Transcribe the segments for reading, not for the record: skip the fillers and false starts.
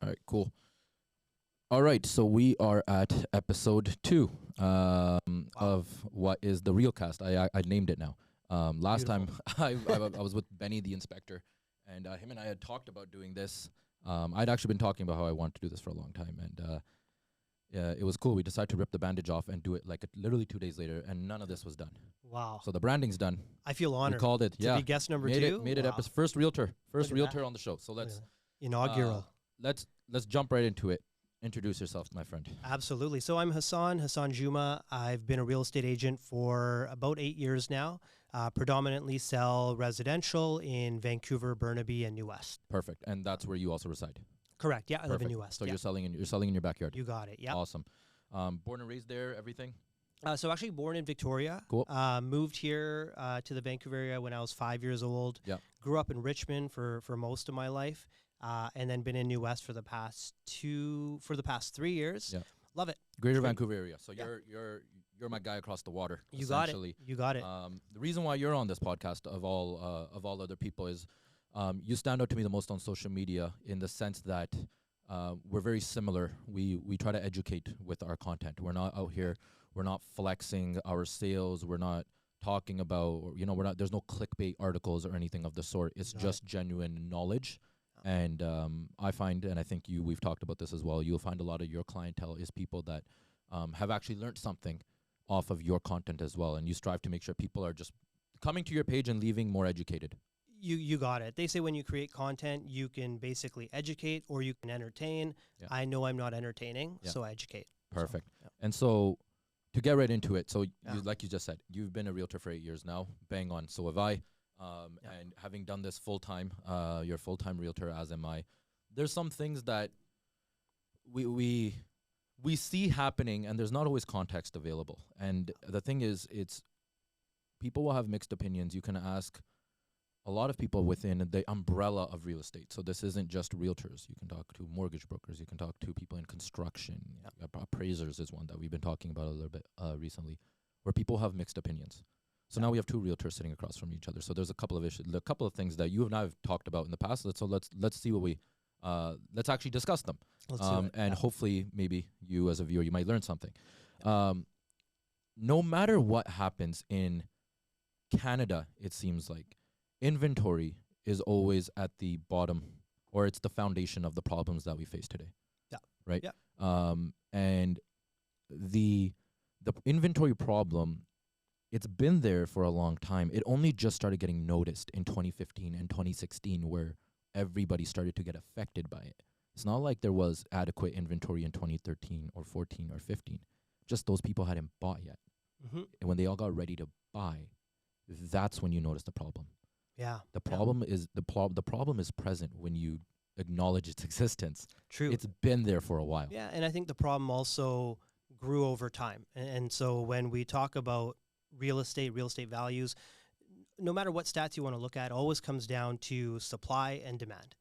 All right, cool. All right, so we are at episode 2 of what is the Real Cast. I named it now. Last time I was with Benny the inspector, and him and I had talked about doing this. I'd actually been talking about how I wanted to do this for a long time, and yeah, it was cool. We decided to rip the bandage off and do it like literally 2 days later, and none of this was done. Wow. So the branding's done. I feel honored. We called it. To be guest number 2. Made it episode first realtor on the show. So let's inaugural. Let's jump right into it. Introduce yourself, my friend. Absolutely. So I'm Hassan Juma. I've been a real estate agent for about 8 years now. Predominantly sell residential in Vancouver, Burnaby, and New West. Perfect. And that's where you also reside. Correct. Yeah, I live in New West. So you're selling in your backyard. You got it. Yeah. Awesome. Born and raised there, everything? So actually born in Victoria. Cool. Moved here to the Vancouver area when I was 5 years old. Yeah. Grew up in Richmond for most of my life. And then been in New West for the past 3 years. Yeah. Love it. Greater Vancouver area. So you're my guy across the water. You got it. You got it. The reason why you're on this podcast of all other people is you stand out to me the most on social media in the sense that we're very similar. We try to educate with our content. We're not out here. We're not flexing our sales. We're not talking about, there's no clickbait articles or anything of the sort. It's just genuine knowledge. And I find, and I think we've talked about this as well, you'll find a lot of your clientele is people that have actually learned something off of your content as well. And you strive to make sure people are just coming to your page and leaving more educated. You got it. They say when you create content, you can basically educate or you can entertain. Yeah. I know I'm not entertaining, so I educate. Perfect. So, yeah. And so to get right into it, so like you just said, you've been a realtor for 8 years now. Bang on. So have I. And having done this full-time, you're a full-time realtor, as am I. There's some things that we see happening, and there's not always context available. And the thing is, people will have mixed opinions. You can ask a lot of people within the umbrella of real estate. So this isn't just realtors. You can talk to mortgage brokers. You can talk to people in construction. Appraisers is one that we've been talking about a little bit recently, where people have mixed opinions. So now we have 2 realtors sitting across from each other. So there's a couple of issues, a couple of things that you and I have talked about in the past. Let's see what let's actually discuss them. And hopefully maybe you as a viewer, you might learn something. No matter what happens in Canada, it seems like inventory is always at the bottom, or it's the foundation of the problems that we face today. Yeah. Right. Yeah. And the inventory problem, it's been there for a long time. It only just started getting noticed in 2015 and 2016, where everybody started to get affected by it. It's not like there was adequate inventory in 2013 or 14 or 15. Just those people hadn't bought yet. Mm-hmm. And when they all got ready to buy, that's when you notice the problem. Yeah. The problem is the problem is present when you acknowledge its existence. True. It's been there for a while. Yeah, and I think the problem also grew over time. And so when we talk about real estate values, no matter what stats you want to look at, always comes down to supply and demand.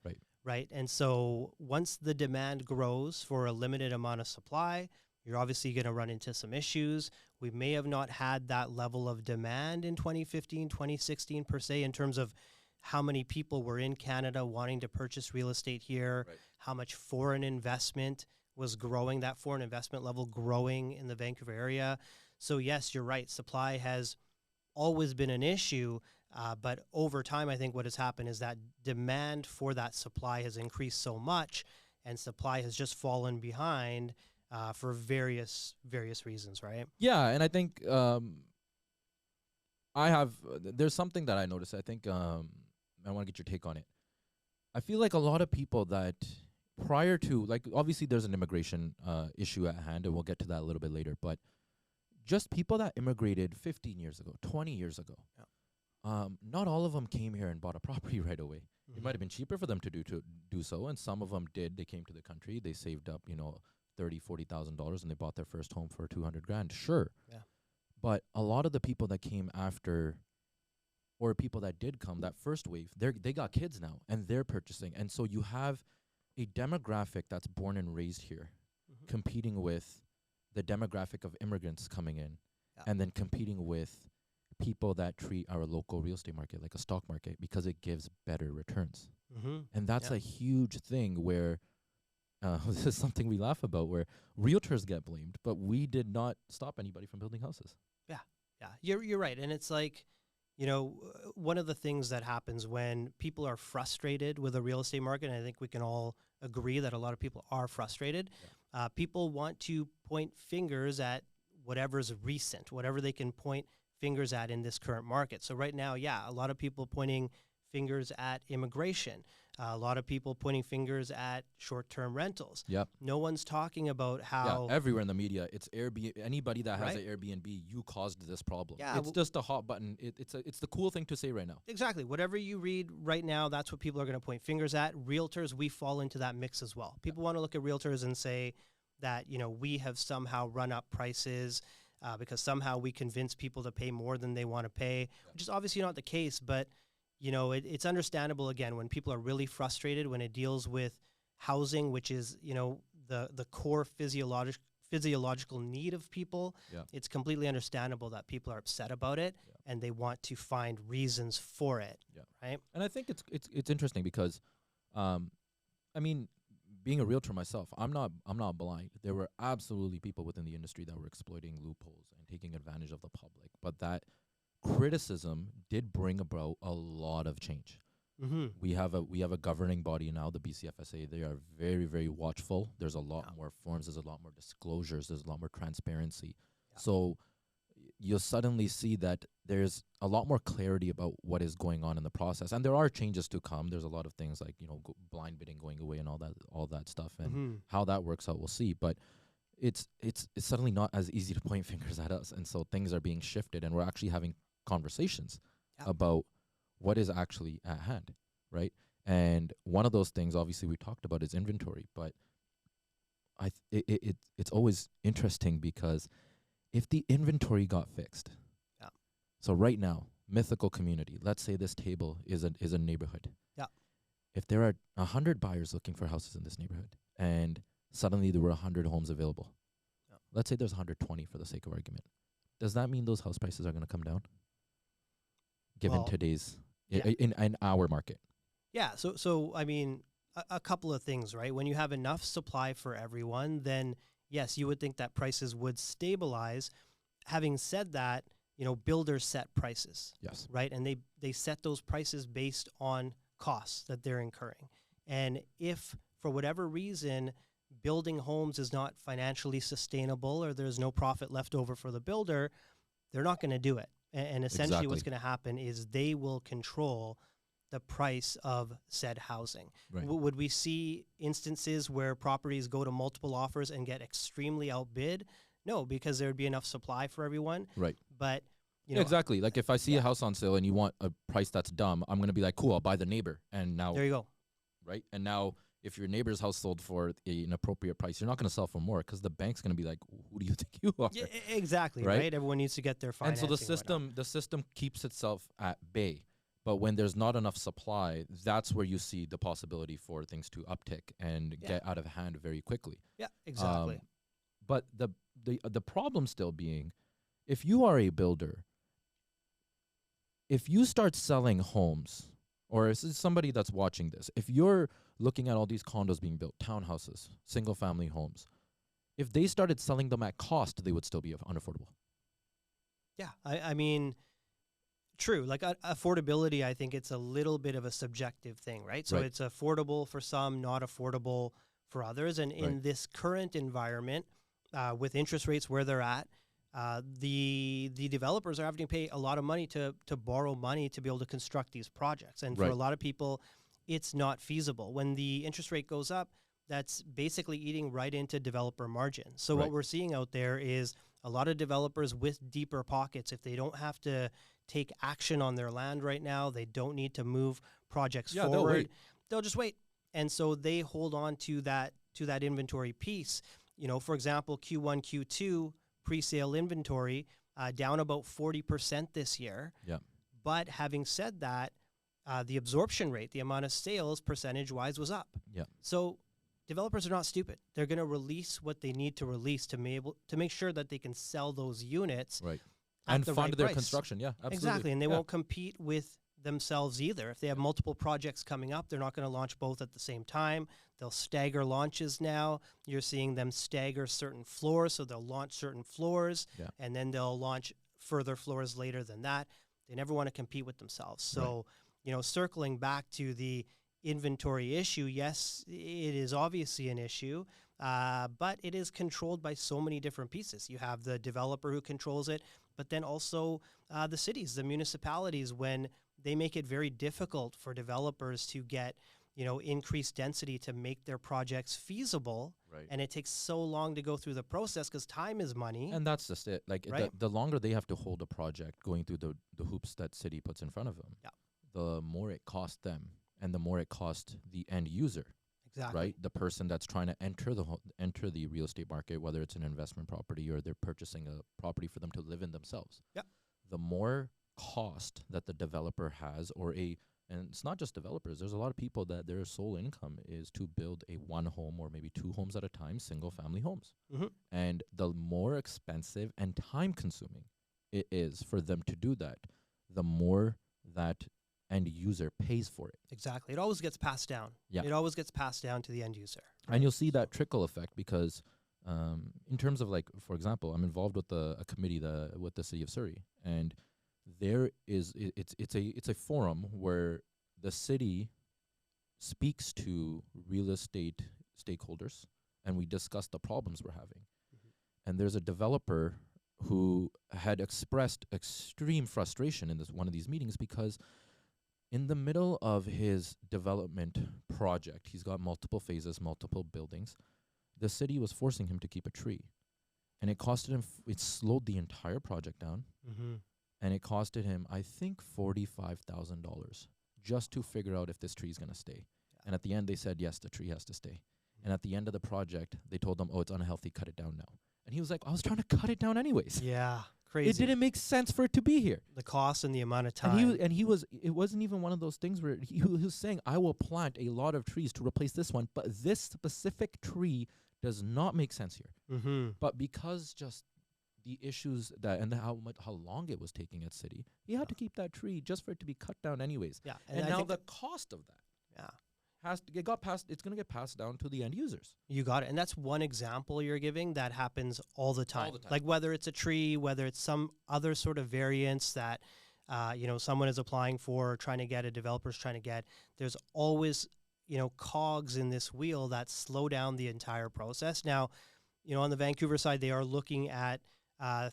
Right. And so once the demand grows for a limited amount of supply, you're obviously going to run into some issues. We may have not had that level of demand in 2015, 2016 per se, in terms of how many people were in Canada wanting to purchase real estate here, how much foreign investment was growing, that foreign investment level growing in the Vancouver area. So yes, you're right. Supply has always been an issue, but over time, I think what has happened is that demand for that supply has increased so much, and supply has just fallen behind for various reasons, right? Yeah, and I think there's something that I noticed. I think I want to get your take on it. I feel like a lot of people that prior to, like, obviously there's an immigration issue at hand, and we'll get to that a little bit later, but just people that immigrated 15 years ago, 20 years ago, not all of them came here and bought a property right away. Mm-hmm. It might have been cheaper for them to do so, and some of them did. They came to the country, they saved up, $30,000-$40,000, and they bought their first home for $200,000. Sure, yeah. But a lot of the people that came after, or people that did come, that first wave, they got kids now, and they're purchasing, and so you have a demographic that's born and raised here, competing with the demographic of immigrants coming in, and then competing with people that treat our local real estate market like a stock market because it gives better returns. Mm-hmm. And that's a huge thing where this is something we laugh about, where realtors get blamed, but we did not stop anybody from building houses. Yeah, you're right, and it's like, one of the things that happens when people are frustrated with the real estate market, and I think we can all agree that a lot of people are frustrated. People want to point fingers at whatever's recent, whatever they can point fingers at in this current market. So right now, a lot of people pointing fingers at immigration. A lot of people pointing fingers at short-term rentals. Yep. No one's talking about how everywhere in the media, it's Airbnb. Anybody that has Right. an Airbnb, you caused this problem. Yeah, It's just a hot button. It's the cool thing to say right now. Exactly. Whatever you read right now, that's what people are going to point fingers at. Realtors, we fall into that mix as well. People want to look at realtors and say that, we have somehow run up prices because somehow we convince people to pay more than they want to pay, which is obviously not the case. But, it's understandable, again, when people are really frustrated, when it deals with housing, which is, the core physiological need of people. Yeah. It's completely understandable that people are upset about it and they want to find reasons for it. Yeah. Right. And I think it's interesting because, I mean, being a realtor myself, I'm not blind. There were absolutely people within the industry that were exploiting loopholes and taking advantage of the public. But that criticism did bring about a lot of change. Mm-hmm. We have a governing body now, the BCFSA. They are very, very watchful. There's a lot more forms. There's a lot more disclosures. There's a lot more transparency. Yeah. So you'll suddenly see that there's a lot more clarity about what is going on in the process, and there are changes to come. There's a lot of things like blind bidding going away and all that stuff, and how that works out, we'll see. But it's suddenly not as easy to point fingers at us, and so things are being shifted, and we're actually having conversations about what is actually at hand, right? And one of those things, obviously, we talked about is inventory, but it's always interesting because if the inventory got fixed, so right now, mythical community, let's say this table is a neighborhood. Yeah. If there are 100 buyers looking for houses in this neighborhood, and suddenly there were 100 homes available, let's say there's 120 for the sake of argument. Does that mean those house prices are going to come down? Given today's in our market. Yeah. So I mean, a couple of things, right? When you have enough supply for everyone, then yes, you would think that prices would stabilize. Having said that, builders set prices. Yes. Right. And they set those prices based on costs that they're incurring. And if for whatever reason building homes is not financially sustainable or there's no profit left over for the builder, they're not going to do it. And essentially what's going to happen is they will control the price of said housing. Right. Would we see instances where properties go to multiple offers and get extremely outbid? No, because there would be enough supply for everyone. Right. But, exactly. Like if I see a house on sale and you want a price that's dumb, I'm going to be like, cool, I'll buy the neighbor. And now, there you go. Right. And now if your neighbor's house sold for an appropriate price, you're not going to sell for more because the bank's going to be like, who do you think you are? Yeah, exactly. Right. Everyone needs to get their financing. And so the system keeps itself at bay. But when there's not enough supply, that's where you see the possibility for things to uptick and get out of hand very quickly. Yeah, exactly. But the problem still being, if you are a builder, if you start selling homes, or is somebody that's watching this, if you're looking at all these condos being built, townhouses, single-family homes, if they started selling them at cost, they would still be unaffordable. Yeah, I mean, true. Like affordability, I think it's a little bit of a subjective thing, right? So it's affordable for some, not affordable for others. And in this current environment, with interest rates where they're at, the developers are having to pay a lot of money to borrow money to be able to construct these projects. And for a lot of people, it's not feasible. When the interest rate goes up, that's basically eating right into developer margin. So what we're seeing out there is a lot of developers with deeper pockets. If they don't have to take action on their land right now, they don't need to move projects forward, they'll just wait. And so they hold on to that inventory piece. For example, Q1, Q2 pre-sale inventory down about 40% this year. Yeah. But having said that, the absorption rate, the amount of sales percentage-wise was up. Yeah. So developers are not stupid. They're going to release what they need to release to make sure that they can sell those units. Right. And fund their construction. Yeah, absolutely. Exactly. And they won't compete with themselves either. If they have multiple projects coming up, they're not going to launch both at the same time. They'll stagger launches now. You're seeing them stagger certain floors, so they'll launch certain floors, and then they'll launch further floors later than that. They never want to compete with themselves. So, circling back to the inventory issue, yes, it is obviously an issue, but it is controlled by so many different pieces. You have the developer who controls it, but then also the cities, the municipalities, when they make it very difficult for developers to get, increased density to make their projects feasible. Right. And it takes so long to go through the process because time is money. And that's just it. Like the longer they have to hold a project going through the hoops that city puts in front of them, the more it costs them and the more it costs the end user. Exactly. Right? The person that's trying to enter the real estate market, whether it's an investment property or they're purchasing a property for them to live in themselves. Yeah. The more cost that the developer has and it's not just developers. There's a lot of people that their sole income is to build a one home or maybe two homes at a time, single family homes. Mm-hmm. And the more expensive and time consuming it is for them to do that, the more that end user pays for it. Exactly. It always gets passed down. Yeah. It always gets passed down to the end user. And you'll see that trickle effect because in terms of, like, for example, I'm involved with a committee with the City of Surrey, and there is it's a forum where the city speaks to real estate stakeholders and we discuss the problems we're having. Mm-hmm. And there's a developer who had expressed extreme frustration in one of these meetings because in the middle of his development project, he's got multiple phases, multiple buildings. The city was forcing him to keep a tree, and it costed him. It slowed the entire project down. Mm-hmm. And it costed him, I think, $45,000 just to figure out if this tree is going to stay. Yeah. And at the end, they said, yes, the tree has to stay. Mm-hmm. And at the end of the project, they told him, oh, it's unhealthy, cut it down now. And he was like, I was trying to cut it down anyways. Yeah, crazy. It didn't make sense for it to be here. The cost and the amount of time. It wasn't even one of those things where he was saying, I will plant a lot of trees to replace this one, but this specific tree does not make sense here. Mm-hmm. But because just the issues and how long it was taking at city, he had to keep that tree just for it to be cut down anyways. Yeah, and now the cost of that, it's going to get passed down to the end users. You got it, and that's one example you're giving that happens all the time. Like whether it's a tree, whether it's some other sort of variance that someone is applying for, or trying to get, a developer's trying to get. There's always cogs in this wheel that slow down the entire process. Now, on the Vancouver side, they are looking at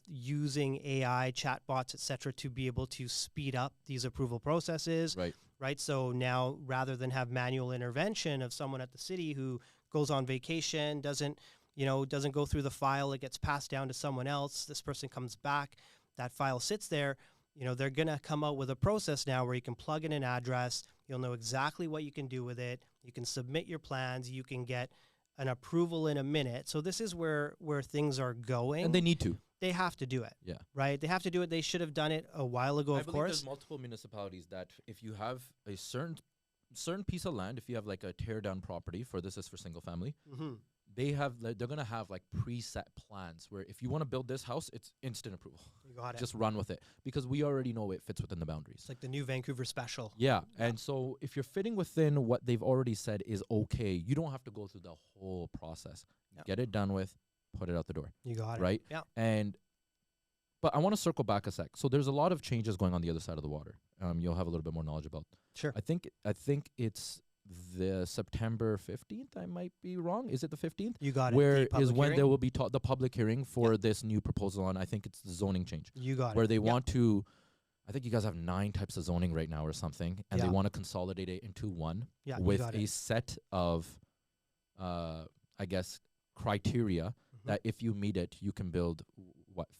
using AI, chatbots, et cetera, to be able to speed up these approval processes. Right. So now, rather than have manual intervention of someone at the city who goes on vacation, doesn't go through the file, it gets passed down to someone else. This person comes back, that file sits there. They're going to come out with a process now where you can plug in an address. You'll know exactly what you can do with it. You can submit your plans. You can get an approval in a minute. So this is where things are going. And they need to. They have to do it. Yeah. Right? They have to do it. They should have done it a while ago, of course. There's multiple municipalities that if you have a certain piece of land, if you have like a tear down property, this is for single family, mm-hmm. They're going to have like preset plans where if you want to build this house, it's instant approval. You got it. Just run with it because we already know it fits within the boundaries. It's like the new Vancouver special. Yeah. And so if you're fitting within what they've already said is okay, you don't have to go through the whole process. Yep. Get it done with, put it out the door. You got it. Right? Yeah. But I want to circle back a sec. So there's a lot of changes going on the other side of the water. You'll have a little bit more knowledge about. Sure. I think it's the September 15th. I might be wrong. Is it the 15th? You got it. Where is when there will be the public hearing for this new proposal on, I think it's the zoning change. You got it. Where they want to, I think you guys have 9 types of zoning right now or something, and they want to consolidate it into one with a set of, I guess, criteria mm-hmm. that if you meet it, you can build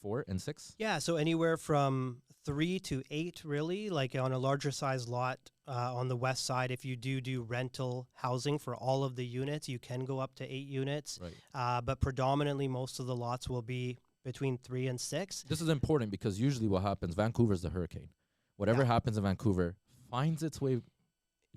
4 and 6? Yeah, so anywhere from 3 to 8, really, like on a larger size lot on the west side. If you do rental housing for all of the units, you can go up to 8 units. Right. But predominantly, most of the lots will be between 3 and 6. This is important because usually what happens, Vancouver's the hurricane. Whatever happens in Vancouver finds its way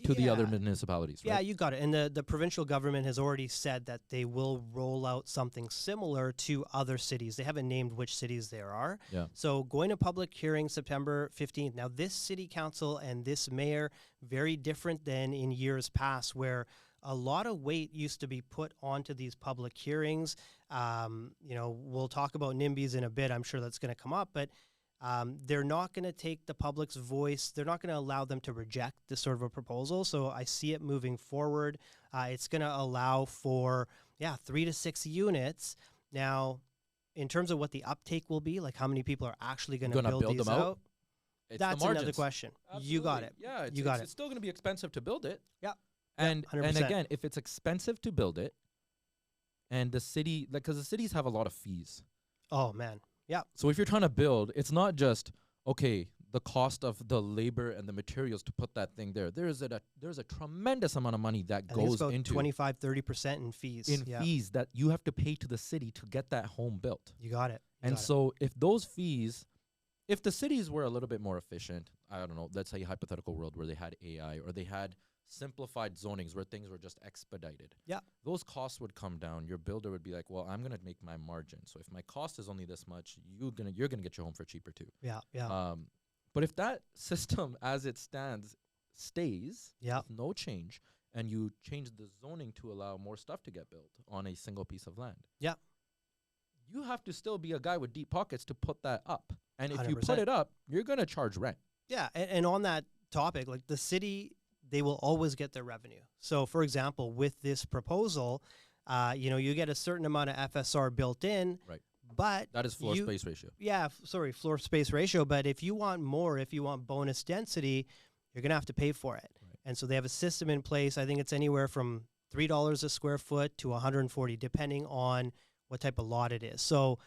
to the other Yeah. municipalities, Yeah, right? you got it. And the provincial government has already said that they will roll out something similar to other cities. They haven't named which cities there are. Yeah. So going to public hearing September 15th. Now, this city council and this mayor, very different than in years past where a lot of weight used to be put onto these public hearings. We'll talk about NIMBYs in a bit. I'm sure that's going to come up, but they're not going to take the public's voice. They're not going to allow them to reject this sort of a proposal. So I see it moving forward. It's going to allow for, 3 to 6 units. Now, in terms of what the uptake will be, like how many people are actually going to Gonna build build these them out? out, It's that's the another margins. question. You got it. Yeah, it's, You got it's still going to be expensive to build it. Yeah. And 100%. again, if it's expensive to build it, and the city, like, because the cities have a lot of fees. Oh, man. Yeah. So if you're trying to build, it's not just, okay, the cost of the labor and the materials to put that thing there. There's a tremendous amount of money that I think it's goes about into 25-30% in fees. fees that you have to pay to the city to get that home built. You got it. And so if those fees, if the cities were a little bit more efficient, I don't know, let's say a hypothetical world where they had AI or they had simplified zonings where things were just expedited. Yeah. Those costs would come down. Your builder would be like, well, I'm going to make my margin. So if my cost is only this much, you're going to get your home for cheaper too. Yeah. But if that system as it stands stays Yeah. with no change and you change the zoning to allow more stuff to get built on a single piece of land. Yeah. You have to still be a guy with deep pockets to put that up. And if you 100%. put it up, you're going to charge rent. Yeah, and on that topic, like the city, they will always get their revenue. So, for example, with this proposal, you get a certain amount of FSR built in, Right. but That is floor space ratio. yeah, floor space ratio. But if you want more, if you want bonus density, you're gonna have to pay for it. Right. And so they have a system in place. I think it's anywhere from $3 a square foot to 140, depending on what type of lot it is. So,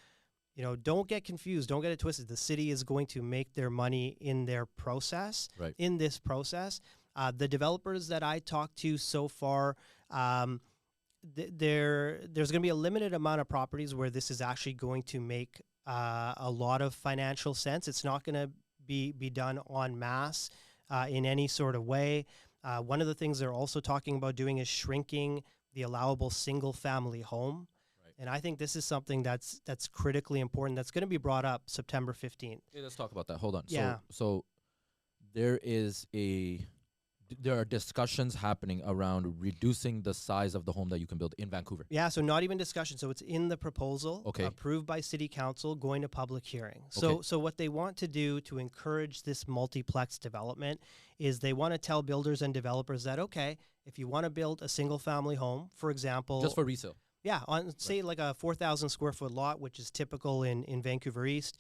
don't get confused. Don't get it twisted. The city is going to make their money in their process, Right. in this process. The developers that I talked to so far, there's going to be a limited amount of properties where this is actually going to make a lot of financial sense. It's not going to be done en masse in any sort of way. One of the things they're also talking about doing is shrinking the allowable single-family home. And I think this is something that's critically important. That's going to be brought up September 15th. Okay, let's talk about that. Hold on. Yeah. So there are discussions happening around reducing the size of the home that you can build in Vancouver. Yeah, so not even discussion. So it's in the proposal, Okay. approved by city council, going to public hearing. Okay. So what they want to do to encourage this multiplex development is they want to tell builders and developers that, okay, if you want to build a single family home, for example, Just for resale. yeah, on say like a 4,000 square foot lot, which is typical in Vancouver East,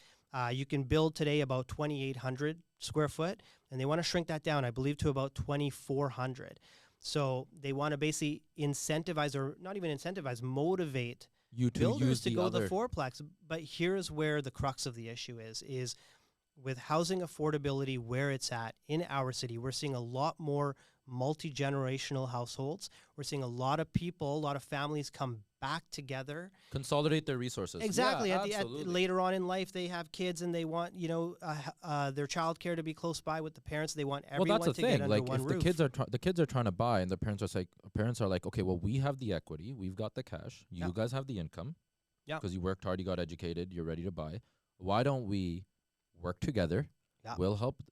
you can build today about 2,800 square foot, and they want to shrink that down, I believe, to about 2,400. So they want to basically incentivize, or not even incentivize, motivate You to builders use to the go other. the fourplex. But here's where the crux of the issue is with housing affordability where it's at in our city, we're seeing a lot more multi-generational households. We're seeing a lot of people, a lot of families come back together. Consolidate their resources. Exactly. Yeah, At absolutely. later on in life, they have kids and they want, their childcare to be close by with the parents. They want Well, everyone that's the to get thing. under Like, one if roof. the kids are trying to buy, and the parents are like, okay, well, we have the equity, we've got the cash, you Yeah. guys have the income, Yeah. because you worked hard, you got educated, you're ready to buy. Why don't we work together? Yeah. We'll help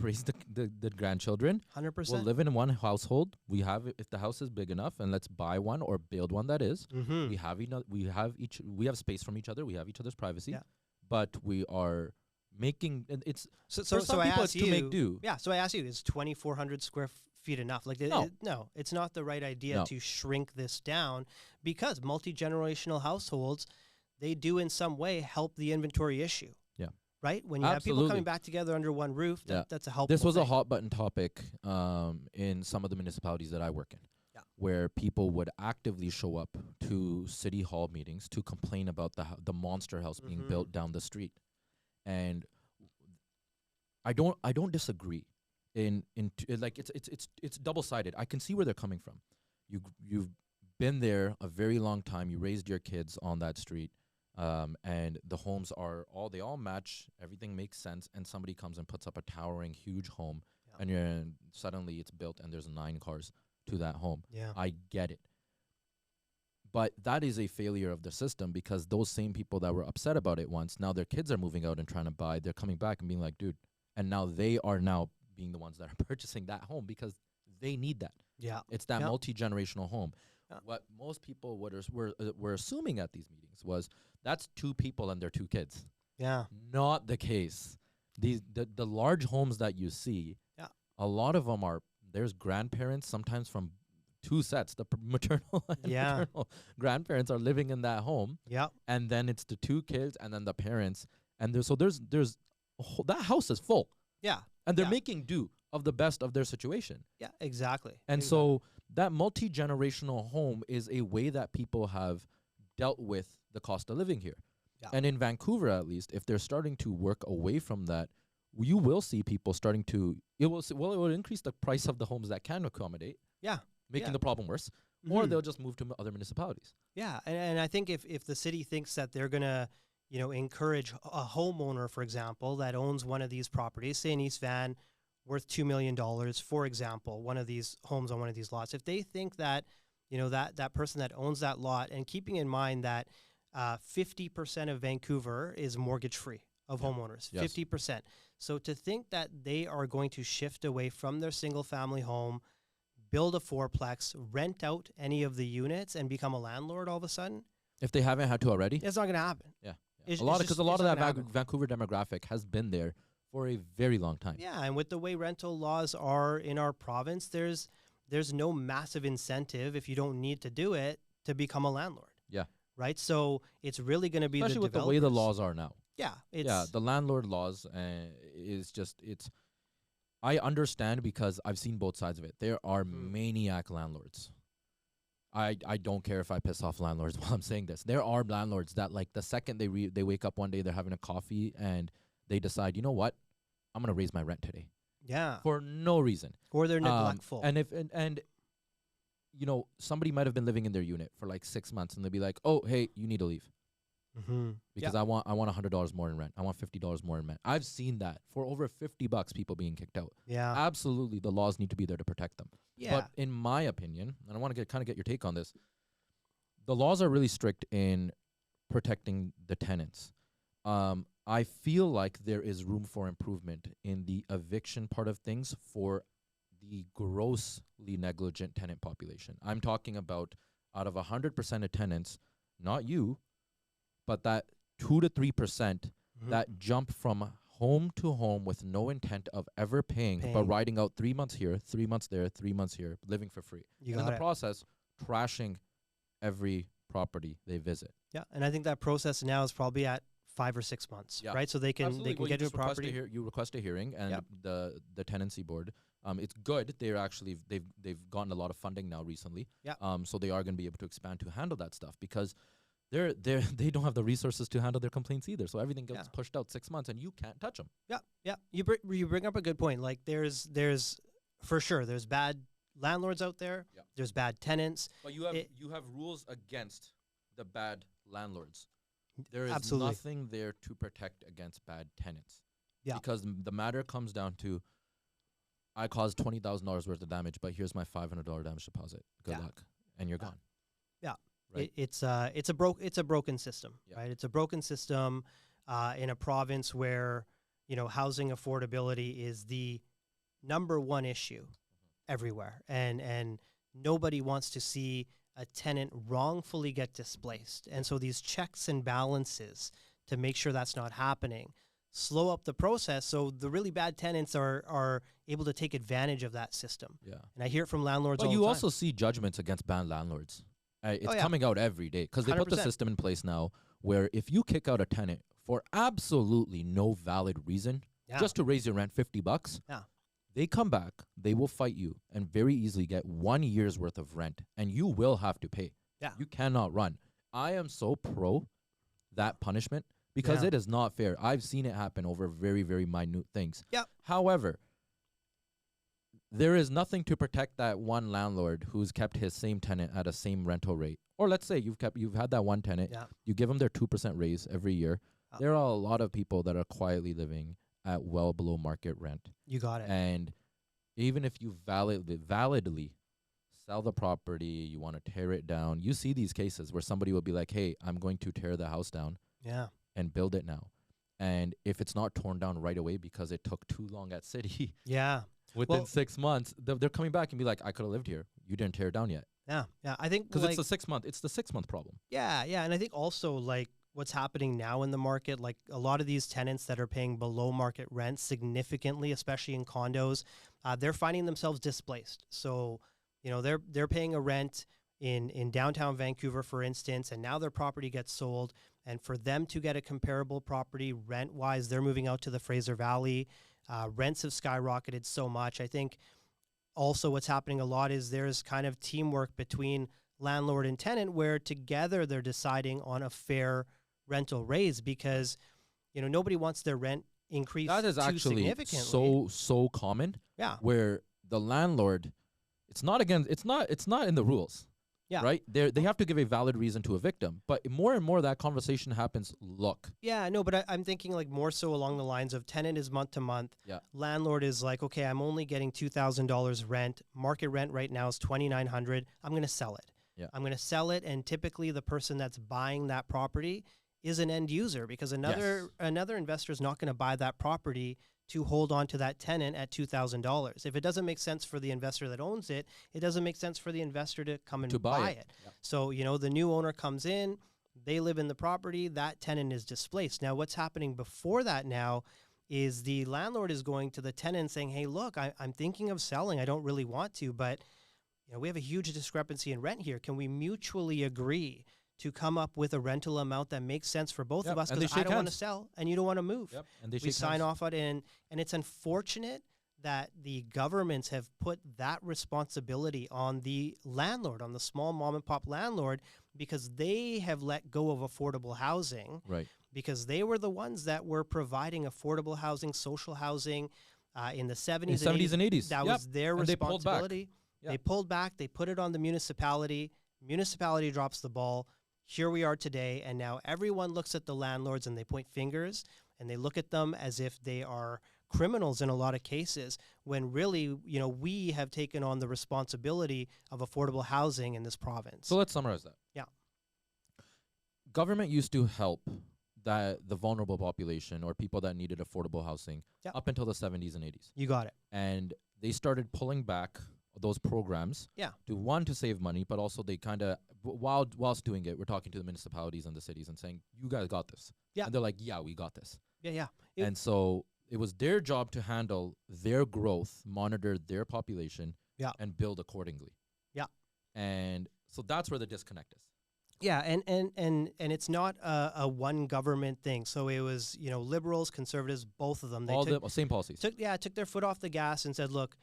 raise the grandchildren. 100%. We'll live in one household. We have, if the house is big enough, and let's buy one or build one that is. Mm-hmm. We have space from each other. We have each other's privacy. Yeah. But we are making, and it's So for some I people asked it's to make do. Yeah, so I asked you, is 2,400 square feet enough? Like, No. no, it's not the right idea No. to shrink this down, because multi-generational households, they do in some way help the inventory issue. Yeah. Right? When you have people Absolutely. coming back together under one roof, Yeah. that's a helpful This was a thing. hot button topic in some of the municipalities that I work in, Yeah. where people would actively show up to city hall meetings to complain about the monster house being Mhm. built down the street. And I don't disagree like it's double-sided. I can see where they're coming from. You've been there a very long time. You raised your kids on that street. And the homes they all match, everything makes sense, and somebody comes and puts up a towering huge home, Yeah. and suddenly it's built and there's 9 cars to that home. Yeah. I get it. But that is a failure of the system, because those same people that were upset about it once, now their kids are moving out and trying to buy. They're coming back and being like, dude, and now they are now being the ones that are purchasing that home because they need that. Yeah. It's that Yeah. multi-generational home. Yeah. What most people were assuming at these meetings was that's 2 people and their 2 kids. Yeah. Not the case. The large homes that you see, Yeah. a lot of them there's grandparents, sometimes from 2 sets. The maternal and Yeah. paternal grandparents are living in that home, Yeah. and then it's the 2 kids and then the parents, and there's that house is full, Yeah. and they're Yeah. making do of the best of their situation. Yeah. Exactly. And Exactly. so that multi-generational home is a way that people have dealt with the cost of living here. Yeah. And in Vancouver, at least, if they're starting to work away from that, you will see people starting to, it will increase the price of the homes that can accommodate. Yeah. Making Yeah. the problem worse. Or Mhm. they'll just move to other municipalities. Yeah, and I think if the city thinks that they're gonna, encourage a homeowner, for example, that owns one of these properties, say in East Van, worth $2 million, for example, one of these homes on one of these lots, if they think that, that person that owns that lot, and keeping in mind that 50% of Vancouver is mortgage free of homeowners, Yes. 50%. So to think that they are going to shift away from their single family home, build a fourplex, rent out any of the units, and become a landlord all of a sudden, If they haven't had to already. it's not going to happen. Yeah. It's- A lot it's of because just- a lot it's of not that gonna happen. Vancouver demographic has been there for a very long time. Yeah, and with the way rental laws are in our province, there's no massive incentive if you don't need to do it to become a landlord. Yeah. Right. So it's really going to be Especially the with the way the developers. laws are now. Yeah. It's, Yeah, the landlord laws is just it's. I understand because I've seen both sides of it. There are maniac landlords. I don't care if I piss off landlords while I'm saying this. There are landlords that, like, the second they wake up one day, they're having a coffee and they decide, you know what, I'm gonna raise my rent today yeah. for no reason. Or they're neglectful. And if somebody might have been living in their unit for like 6 months and they'd be like, oh, hey, you need to leave. Mm-hmm. Because I want $100 more in rent. I want $50 more in rent. I've seen that for over $50, people being kicked out. Yeah. Absolutely, the laws need to be there to protect them. Yeah. But in my opinion, and I want to get your take on this, the laws are really strict in protecting the tenants. I feel like there is room for improvement in the eviction part of things for the grossly negligent tenant population. I'm talking about out of 100% of tenants, not you, but that 2 to 3% that jump from home to home with no intent of ever paying, but riding out 3 months here, 3 months there, 3 months here, living for free. You And in got the it. process, trashing every property they visit. Yeah. And I think that process now is probably at 5 or 6 months, Yeah. right? So they can Absolutely. Well, get you to a just request property. you request a hearing, and Yep. the tenancy board. It's good. They're actually they've gotten a lot of funding now recently. Yeah. So they are going to be able to expand to handle that stuff because they don't have the resources to handle their complaints either. So everything gets pushed out 6 months, and you can't touch them. Yeah, yeah. You bring up a good point. Like there's for sure there's bad landlords out there. Yeah. There's bad tenants. But you have rules against the bad landlords. There is Absolutely. nothing there to protect against bad tenants. Yeah. Because the matter comes down to, I caused $20,000 worth of damage, but here's my $500 damage deposit. Good Yeah. luck, and you're gone. Yeah. Right. It's a broken system, Yeah. right? It's a broken system in a province where housing affordability is the number one issue everywhere, and nobody wants to see a tenant wrongfully get displaced. And so these checks and balances to make sure that's not happening slow up the process, so the really bad tenants are able to take advantage of that system. Yeah. And I hear it from landlords But all you the time. also see judgments against bad landlords. It's Oh, yeah. coming out every day because they put the 100%. system in place now where if you kick out a tenant for absolutely no valid reason, Yeah. just to raise your rent $50, Yeah. they come back, they will fight you and very easily get 1 year's worth of rent, and you will have to pay. Yeah. You cannot run. I am so pro that punishment because Yeah. it is not fair. I've seen it happen over very, very minute things. Yep. However, there is nothing to protect that one landlord who's kept his same tenant at a same rental rate. Or let's say you've had that one tenant, Yeah. you give them their 2% raise every year. There are a lot of people that are quietly living at well below market rent. You got it. And even if you validly sell the property, you want to tear it down. You see these cases where somebody will be like, "Hey, I'm going to tear the house down Yeah. and build it now." And if it's not torn down right away because it took too long at city, Yeah. within Well, 6 months, they're coming back and be like, "I could have lived here. You didn't tear it down yet." yeah. Yeah. I think Because like, it's the 6 month. It's the 6 month problem. yeah. Yeah. And I think also like what's happening now in the market, like a lot of these tenants that are paying below market rent significantly, especially in condos, they're finding themselves displaced. So, they're paying a rent in downtown Vancouver, for instance, and now their property gets sold. And for them to get a comparable property rent wise, they're moving out to the Fraser Valley. Rents have skyrocketed so much. I think also what's happening a lot is there's kind of teamwork between landlord and tenant where together they're deciding on a fair rental raise because nobody wants their rent increased That is too actually significantly. so common. Yeah. Where the landlord, it's not in the rules. Yeah. Right? They have to give a valid reason to a victim. But more and more that conversation happens. Look. Yeah, no, but I'm thinking like more so along the lines of tenant is month to month. Yeah. Landlord is like, okay, I'm only getting $2,000 rent. Market rent right now is $2,900. I'm going to sell it. Yeah. I'm going to sell it, and typically the person that's buying that property is an end user because another investor is not going to buy that property to hold on to that tenant at $2,000. If it doesn't make sense for the investor that owns it, it doesn't make sense for the investor to come and buy it. Yep. So, the new owner comes in, they live in the property, that tenant is displaced. Now, what's happening before that now is the landlord is going to the tenant saying, hey, look, I'm thinking of selling. I don't really want to, but we have a huge discrepancy in rent here. Can we mutually agree to come up with a rental amount that makes sense for both of us? Because I don't want to sell and you don't want to move. Yep. And we sign off on it. And it's unfortunate that the governments have put that responsibility on the landlord, on the small mom and pop landlord, because they have let go of affordable housing. Right. Because they were the ones that were providing affordable housing, social housing in the 70s, and 80s. That was their responsibility. Yep. They pulled back. They put it on the municipality. Municipality drops the ball. Here we are today, and now everyone looks at the landlords and they point fingers and they look at them as if they are criminals in a lot of cases, when really, we have taken on the responsibility of affordable housing in this province. So let's summarize that. Yeah. Government used to help the vulnerable population or people that needed affordable housing up until the 70s and 80s. You got it. And they started pulling back those programs to save money, but also they kind of whilst doing it, we're talking to the municipalities and the cities and saying, you guys got this. Yeah. And they're like, yeah, we got this. Yeah. And so it was their job to handle their growth, monitor their population, and build accordingly. Yeah. And so that's where the disconnect is. Yeah, and it's not a one government thing. So it was, liberals, conservatives, both of them. They all the same policies. Took their foot off the gas and said, look,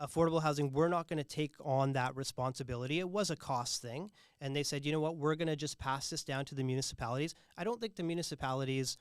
affordable housing, we're not going to take on that responsibility. It was a cost thing. And they said, you know what, we're going to just pass this down to the municipalities. I don't think the municipalities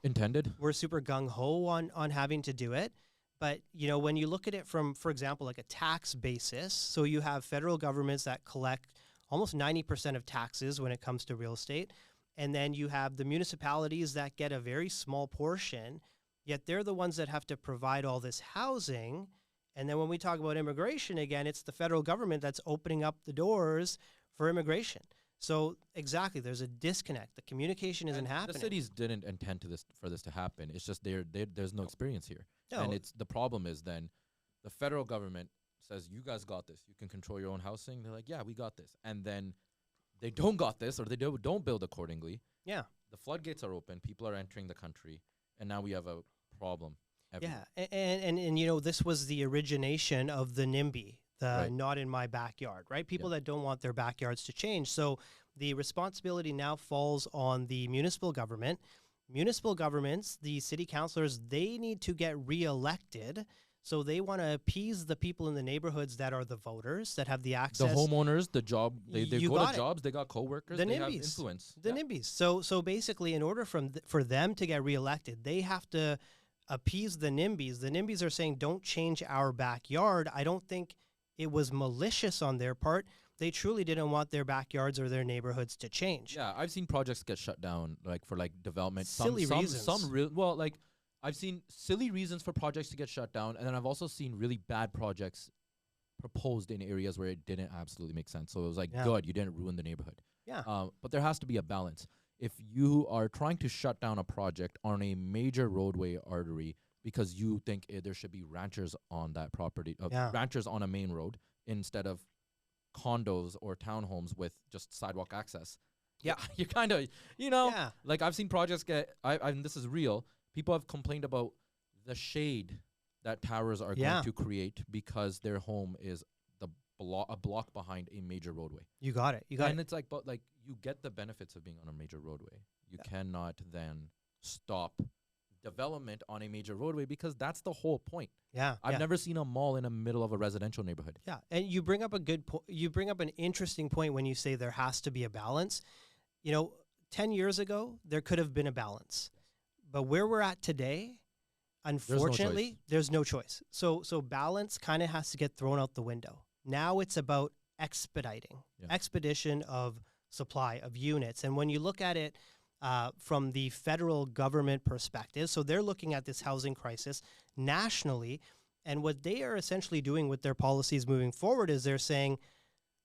were super gung-ho on having to do it. But, when you look at it from, for example, like a tax basis, so you have federal governments that collect almost 90% of taxes when it comes to real estate. And then you have the municipalities that get a very small portion, yet they're the ones that have to provide all this housing. And then when we talk about immigration, again, it's the federal government that's opening up the doors for immigration. So exactly, there's a disconnect. The communication isn't happening. The cities didn't intend for this to happen. It's just there's no experience here. No. And the problem is then the federal government says, you guys got this. You can control your own housing. They're like, yeah, we got this. And then they don't got this, or they don't build accordingly. Yeah. The floodgates are open. People are entering the country. And now we have a problem. Yeah, and this was the origination of the NIMBY, not in my backyard, right? People that don't want their backyards to change. So the responsibility now falls on the municipal government. Municipal governments, the city councilors, they need to get reelected. So they want to appease the people in the neighborhoods that are the voters, that have the access. The homeowners, the job, they go to jobs, they got coworkers, they have influence. The NIMBYs. So basically, in order for them to get reelected, they have to appease the NIMBYs. The NIMBYs are saying, don't change our backyard. I don't think it was malicious on their part. They truly didn't want their backyards or their neighborhoods to change. Yeah, I've seen projects get shut down, for development. Silly reasons. I've seen silly reasons for projects to get shut down, and then I've also seen really bad projects proposed in areas where it didn't absolutely make sense. So it was like, Yeah. good, you didn't ruin the neighborhood. Yeah. But there has to be a balance. If you are trying to shut down a project on a major roadway artery because you think there should be ranchers on that property, Yeah. ranchers on a main road instead of condos or townhomes with just sidewalk access. Yeah. You kind of, you know, Yeah. like I've seen projects get, and this is real, people have complained about the shade that towers are Yeah. going to create because their home is a block behind a major roadway. You got it. You got And it. it's like, but like you get the benefits of being on a major roadway. You Yeah. cannot then stop development on a major roadway because that's the whole point. Yeah. I've yeah. never seen a mall in the middle of a residential neighborhood. Yeah, and you bring up a good point. You bring up an interesting point when you say there has to be a balance. 10 years ago, there could have been a balance. But where we're at today, unfortunately, there's no choice. So balance kind of has to get thrown out the window. Now it's about expedition of supply of units. And when you look at it from the federal government perspective, so they're looking at this housing crisis nationally. And what they are essentially doing with their policies moving forward is they're saying,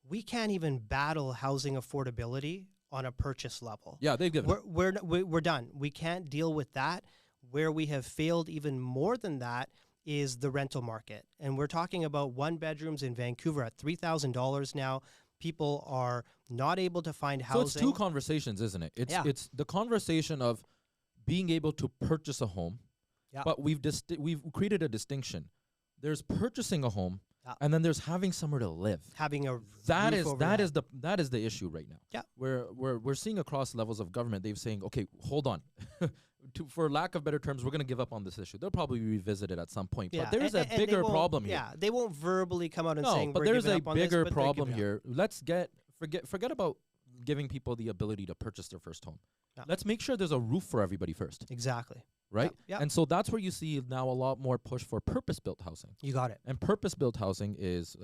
we can't even battle housing affordability on a purchase level. Yeah, they've given up. We're done. We can't deal with that. Where we have failed even more than that is the rental market. And we're talking about one bedrooms in Vancouver at $3,000 now. People are not able to find housing. So it's two conversations, isn't it? It's the conversation of being able to purchase a home, but we've created a distinction. There's purchasing a home, and then there's having somewhere to live. Having a that roof is over that their is the issue right now. Yeah. We're seeing across levels of government, they're saying, okay, hold on. For lack of better terms, we're going to give up on this issue. They'll probably revisit it at some point. Yeah. But there's a And bigger they won't- problem here. Yeah, they won't verbally come out and No, saying but we're there's giving a up on this, bigger but they're problem giving up. here. Let's forget about giving people the ability to purchase their first home. Yeah. Let's make sure there's a roof for everybody first, Exactly. right? Yeah. And so that's where you see now a lot more push for purpose-built housing. You got it. And purpose-built housing is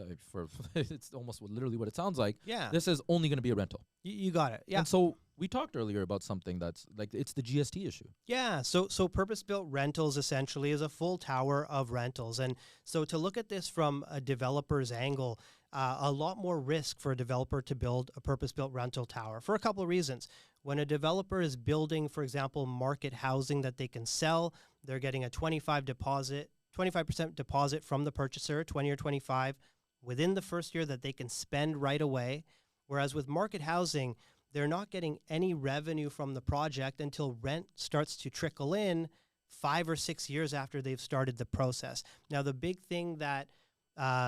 it's almost literally what it sounds like. Yeah. This is only going to be a rental. You got it. Yeah. And so we talked earlier about something that's like it's the GST issue. Yeah, so purpose-built rentals essentially is a full tower of rentals. And so to look at this from a developer's angle, a lot more risk for a developer to build a purpose-built rental tower for a couple of reasons. When a developer is building, for example, market housing that they can sell, they're getting a 25% deposit from the purchaser, 20 or 25, within the first year that they can spend right away. Whereas with market housing, they're not getting any revenue from the project until rent starts to trickle in 5 or 6 years after they've started the process. Now, the big thing that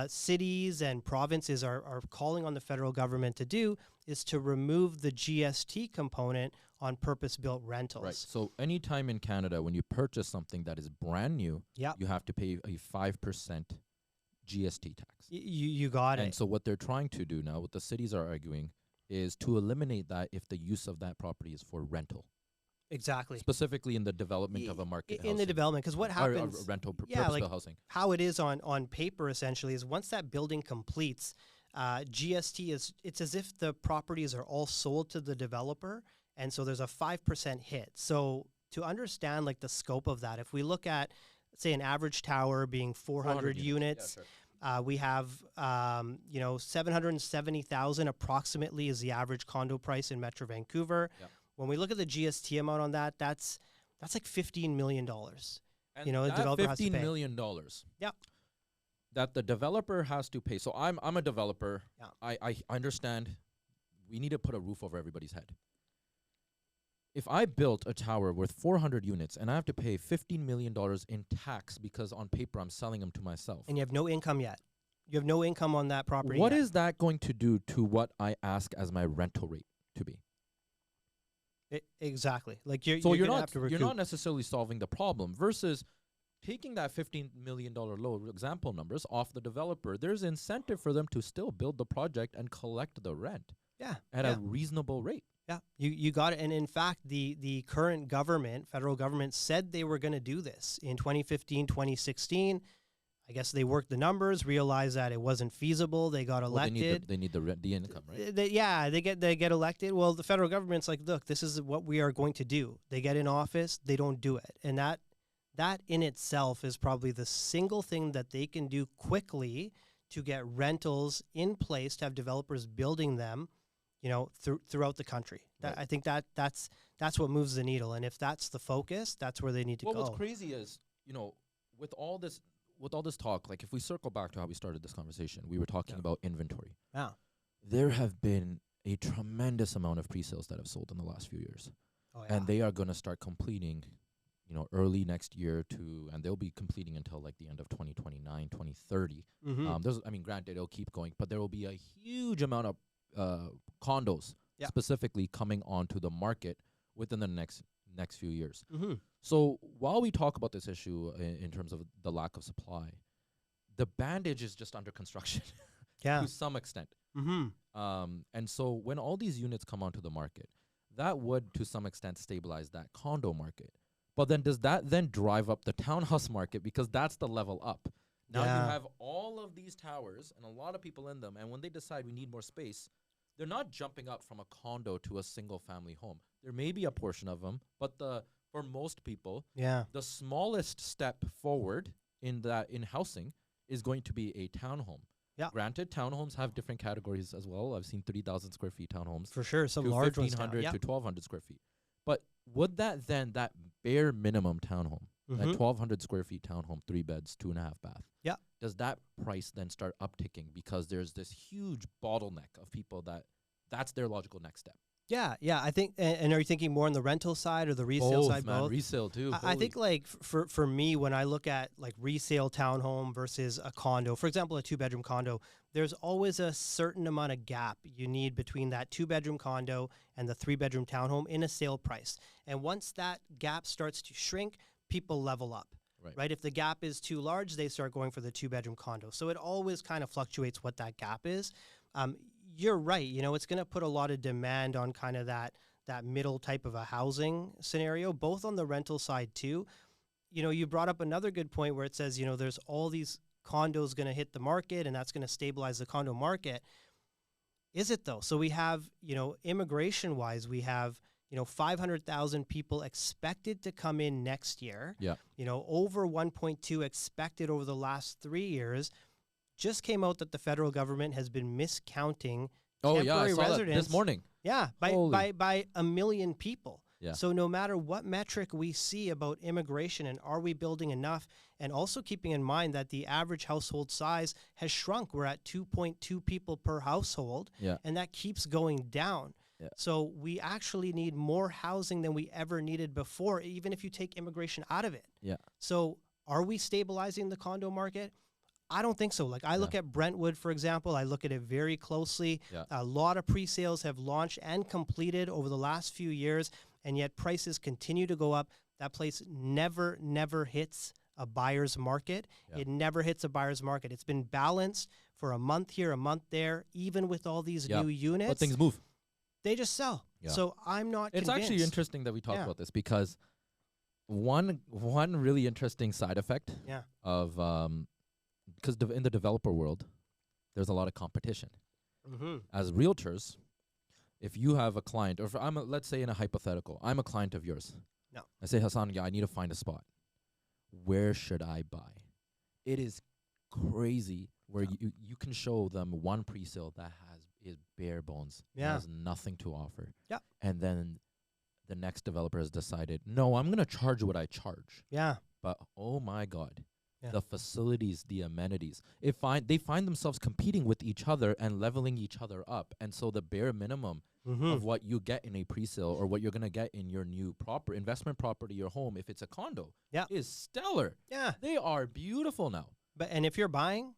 cities and provinces are calling on the federal government to do is to remove the GST component on purpose-built rentals. Right. So anytime in Canada when you purchase something that is brand new, Yep. you have to pay a 5% GST tax. You got And it. so what they're trying to do now, what the cities are arguing, is to eliminate that if the use of that property is for rental, Exactly. specifically in the development of a market In the housing. development, because what Or happens... rental yeah, purpose-built like housing. how it is on paper essentially is once that building completes, GST it's as if the properties are all sold to the developer, and so there's a 5% hit. So to understand like the scope of that, if we look at, say, an average tower being 400 units, we have 770,000 approximately is the average condo price in Metro Vancouver. Yep. When we look at the GST amount on that, that's like $15 million. And the that developer has to $15 pay. million Yep. that the developer has to pay. So I'm a developer. Yeah. I understand we need to put a roof over everybody's head. If I built a tower worth 400 units and I have to pay $15 million in tax because on paper I'm selling them to myself, And you have no income yet. You have no income on that property what yet. is that going to do to what I ask as my rental rate to be? Exactly. Like you're So you're gonna not have to you're recoup. not necessarily solving the problem versus taking that $15 million low example numbers off the developer. There's incentive for them to still build the project and collect the rent Yeah. at yeah. a reasonable rate. Yeah, you got it. And in fact, the current government, federal government, said they were going to do this in 2015, 2016. I guess they worked the numbers, realized that it wasn't feasible. They got Well, elected. they need the income, right? They get elected. Well, the federal government's like, look, this is what we are going to do. They get in office, they don't do it, and that in itself is probably the single thing that they can do quickly to get rentals in place, to have developers building them, throughout the country. Right. I think that's what moves the needle. And if that's the focus, that's where they need to go. Well, what's crazy is, with all this talk, like if we circle back to how we started this conversation, we were talking about inventory. Yeah. There have been a tremendous amount of pre-sales that have sold in the last few years. Oh, yeah. And they are going to start completing, early next year and they'll be completing until like the end of 2029, 2030. Granted, it'll keep going, but there will be a huge amount of condos specifically coming onto the market within the next few years. So while we talk about this issue in terms of the lack of supply, the bandage is just under construction to some extent. And so when all these units come onto the market, that would to some extent stabilize that condo market. But then does that then drive up the townhouse market, because that's the level up? Now you have all of these towers and a lot of people in them, and when they decide we need more space, they're not jumping up from a condo to a single family home. There may be a portion of them, but for most people, the smallest step forward in housing is going to be a townhome. Yeah. Granted, townhomes have different categories as well. I've seen 30,000 square feet townhomes. For sure, some large ones. 1,500 to 1,200 square feet. But would that bare minimum townhome, that 1,200 square feet townhome, 3 beds, 2.5 bath, does that price then start upticking because there's this huge bottleneck of people that's their logical next step? Yeah, I think, and are you thinking more on the rental side or the resale side? Both, man, resale too. I think like for me, when I look at like resale townhome versus a condo, for example, a 2-bedroom condo, there's always a certain amount of gap you need between that 2-bedroom condo and the 3-bedroom townhome in a sale price. And once that gap starts to shrink, people level up. Right? If the gap is too large, they start going for the 2-bedroom condo. So it always kind of fluctuates what that gap is. You're right. It's going to put a lot of demand on kind of that middle type of a housing scenario, both on the rental side too. You brought up another good point where it says, there's all these condos going to hit the market and that's going to stabilize the condo market. Is it though? So we have, immigration wise, we have, 500,000 people expected to come in next year. Yeah. Over 1.2 expected over the last 3 years. Just came out that the federal government has been miscounting temporary residents this morning. Yeah, by a million people. Yeah. So no matter what metric we see about immigration and are we building enough, and also keeping in mind that the average household size has shrunk. We're at 2.2 people per household, and that keeps going down. Yeah. So we actually need more housing than we ever needed before, even if you take immigration out of it. Yeah. So are we stabilizing the condo market? I don't think so. Like I look at Brentwood, for example, I look at it very closely. Yeah. A lot of pre-sales have launched and completed over the last few years, and yet prices continue to go up. That place never hits a buyer's market. Yeah. It never hits a buyer's market. It's been balanced for a month here, a month there, even with all these new units. But things move. They just sell. Yeah. So I'm not convinced. It's actually interesting that we talk about this, because one really interesting side effect of because in the developer world, there's a lot of competition. As realtors, if you have a client, or if let's say in a hypothetical, I'm a client of yours. No. I say, Hassan, I need to find a spot. Where should I buy? It is crazy where you can show them one pre-sale that is bare bones. It has nothing to offer. Yeah. And then the next developer has decided, no, I'm going to charge what I charge. Yeah. But oh my God. Yeah. The facilities, the amenities, they find themselves competing with each other and leveling each other up. And so the bare minimum of what you get in a pre-sale, or what you're going to get in your new investment property, your home, if it's a condo, is stellar. Yeah. They are beautiful now. And if you're buying,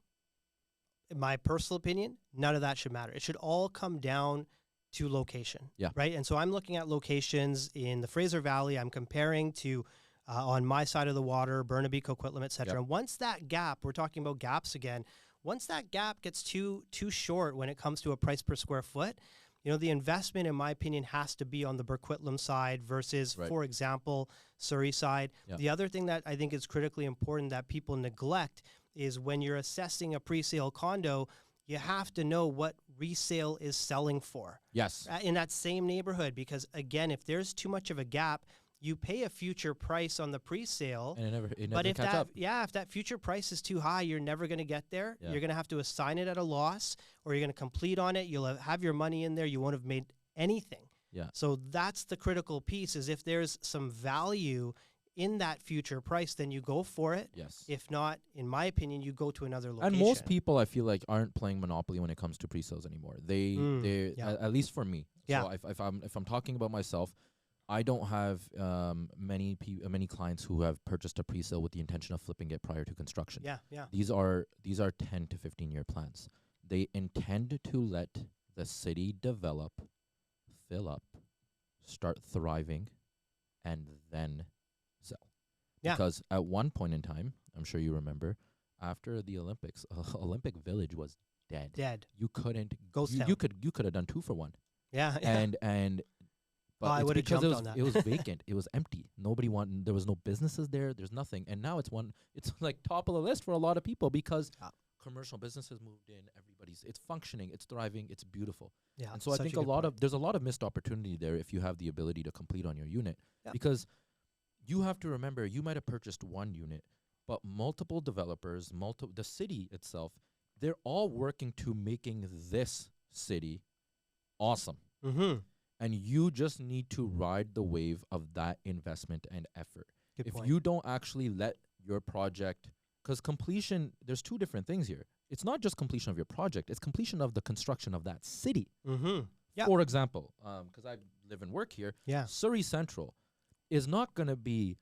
in my personal opinion, none of that should matter. It should all come down to location. Yeah. Right. And so I'm looking at locations in the Fraser Valley. I'm comparing to on my side of the water, Burnaby, Coquitlam, et cetera. Yep. And once that gap, we're talking about gaps again, once that gap gets too short when it comes to a price per square foot, the investment, in my opinion, has to be on the Burquitlam side versus, for example, Surrey side. Yep. The other thing that I think is critically important that people neglect is when you're assessing a pre-sale condo, you have to know what resale is selling for. Yes. In that same neighborhood, because again, if there's too much of a gap, you pay a future price on the pre-sale. And it But never if catch that, up. if that future price is too high, you're never going to get there. Yeah. You're going to have to assign it at a loss, or you're going to complete on it. You'll have your money in there. You won't have made anything. Yeah. So that's the critical piece, is if there's some value in that future price, then you go for it. Yes. If not, in my opinion, you go to another location. And most people, I feel like, aren't playing Monopoly when it comes to pre-sales anymore. They yeah. at least for me. Yeah. So if I'm talking about myself, I don't have many clients who have purchased a pre-sale with the intention of flipping it prior to construction. Yeah, yeah. These are 10 to 15 year plans. They intend to let the city develop, fill up, start thriving, and then sell. Yeah. Because at one point in time, I'm sure you remember, after the Olympics, Olympic Village was dead. Dead. You couldn't Ghost town. you could have done 2 for 1. Yeah, yeah. And but I it's would've because jumped on that. it was vacant. It was empty. Nobody wanted. There was no businesses there. There's nothing. And now it's like top of the list for a lot of people because commercial businesses moved in. It's functioning. It's thriving. It's beautiful. Yeah. And so I think there's a lot of missed opportunity there if you have the ability to complete on your unit. Yeah. Because you have to remember, you might have purchased 1 unit, but multiple developers, the city itself, they're all working to making this city awesome. Mm-hmm. And you just need to ride the wave of that investment and effort. Good If point. you don't actually let your project, because completion, there's 2 different things here. It's not just completion of your project, it's completion of the construction of that city. Mm-hmm. Yeah. For example, because I live and work here, Yeah. Surrey Central is not going to be,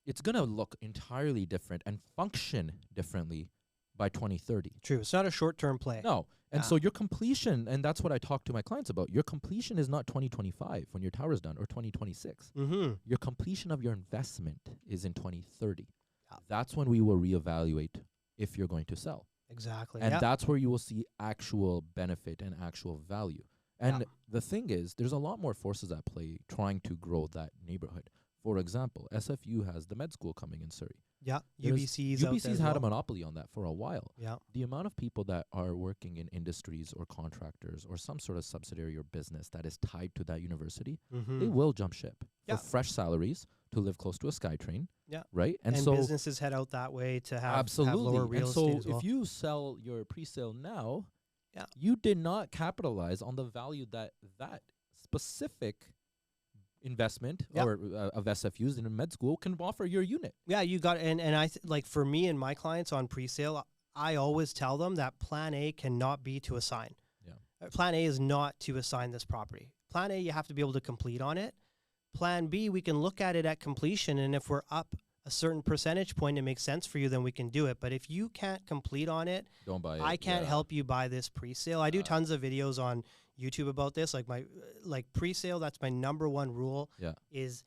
it's going to look entirely different and function differently by 2030. True. It's not a short-term play. No. And Yeah. so your completion, and that's what I talk to my clients about, your completion is not 2025 when your tower's done or 2026. Mm-hmm. Your completion of your investment is in 2030. Yeah. That's when we will reevaluate if you're going to sell. Exactly. And yeah. that's where you will see actual benefit and actual value. And Yeah. the thing is, there's a lot more forces at play trying to grow that neighborhood. For example, SFU has the med school coming in Surrey. Yeah. There's- UBC's out there UBC's as had a well. monopoly on that for a while. Yeah. The amount of people that are working in industries or contractors or some sort of subsidiary or business that is tied to that university, Mm-hmm. they will jump ship Yeah. for fresh salaries to live close to a SkyTrain. Yeah. Right? And so businesses head out that way to have absolutely. lower real and so estate as well. if you sell your pre-sale now, Yeah. you did not capitalize on the value that specific investment Yeah. or of SFUs in a med school can offer your unit. Yeah, you got and like for me and my clients on pre-sale, I always tell them that plan A cannot be to assign. Yeah. Plan A is not to assign this property. Plan A, you have to be able to complete on it. Plan B, we can look at it at completion, and if we're up a certain percentage point, it makes sense for you, then we can do it. But if you can't complete on it, Don't buy it. I can't Yeah. help you buy this pre-sale. I do tons of videos on YouTube about this. Like pre-sale, that's my number 1 rule. Yeah. Is,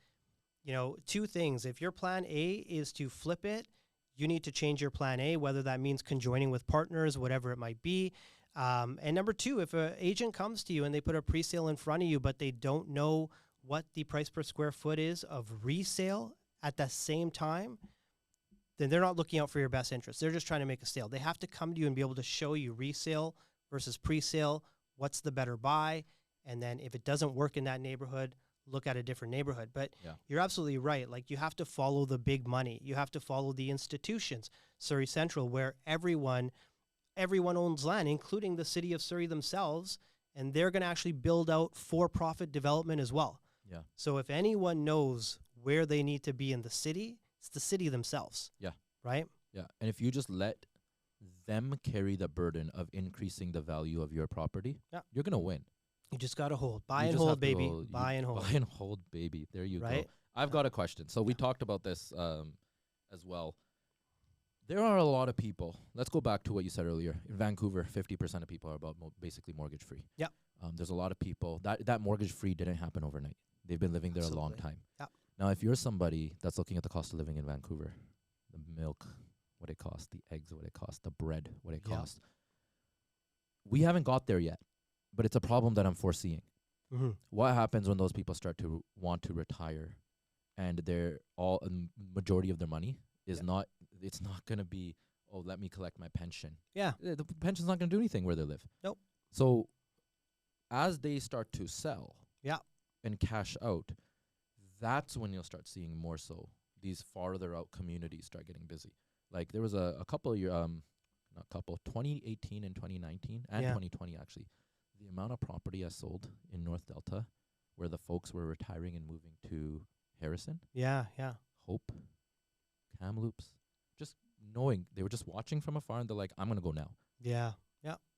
2 things. If your plan A is to flip it, you need to change your plan A, whether that means conjoining with partners, whatever it might be. And number 2, if an agent comes to you and they put a pre-sale in front of you, but they don't know what the price per square foot is of resale at the same time, then they're not looking out for your best interest. They're just trying to make a sale. They have to come to you and be able to show you resale versus pre-sale, what's the better buy, and then if it doesn't work in that neighborhood, look at a different neighborhood. But Yeah. you're absolutely right. Like, you have to follow the big money. You have to follow the institutions. Surrey Central, where everyone owns land, including the city of Surrey themselves, and they're going to actually build out for-profit development as well. Yeah. So if anyone knows where they need to be in the city, it's the city themselves. Yeah. Right? Yeah. And if you just let them carry the burden of increasing the value of your property, Yeah. you're going to win. You just got to hold. Buy You and just have hold, to baby. hold. Buy and hold. Buy and hold, baby. There you Right? go. I've got a question. So we talked about this as well. There are a lot of people. Let's go back to what you said earlier. In Vancouver, 50% of people are about basically mortgage free. Yeah. There's a lot of people that mortgage free didn't happen overnight. They've been living there a long Absolutely. time. Yeah. Now, if you're somebody that's looking at the cost of living in Vancouver, the milk, what it costs, the eggs, what it costs, the bread, what it Yeah. costs, we haven't got there yet, but it's a problem that I'm foreseeing. Mm-hmm. What happens when those people start to want to retire and they're all majority of their money is not, it's not going to be, oh, let me collect my pension. Yeah. The pension's not going to do anything where they live. Nope. So as they start to sell Yeah. and cash out, that's when you'll start seeing more so these farther out communities start getting busy. Like there was a couple of year, not couple, 2018 and 2019 and Yeah. 2020 actually. The amount of property I sold in North Delta, where the folks were retiring and moving to Harrison, Yeah. Yeah. Hope, Kamloops, just knowing they were just watching from afar and they're like, I'm gonna go now, Yeah.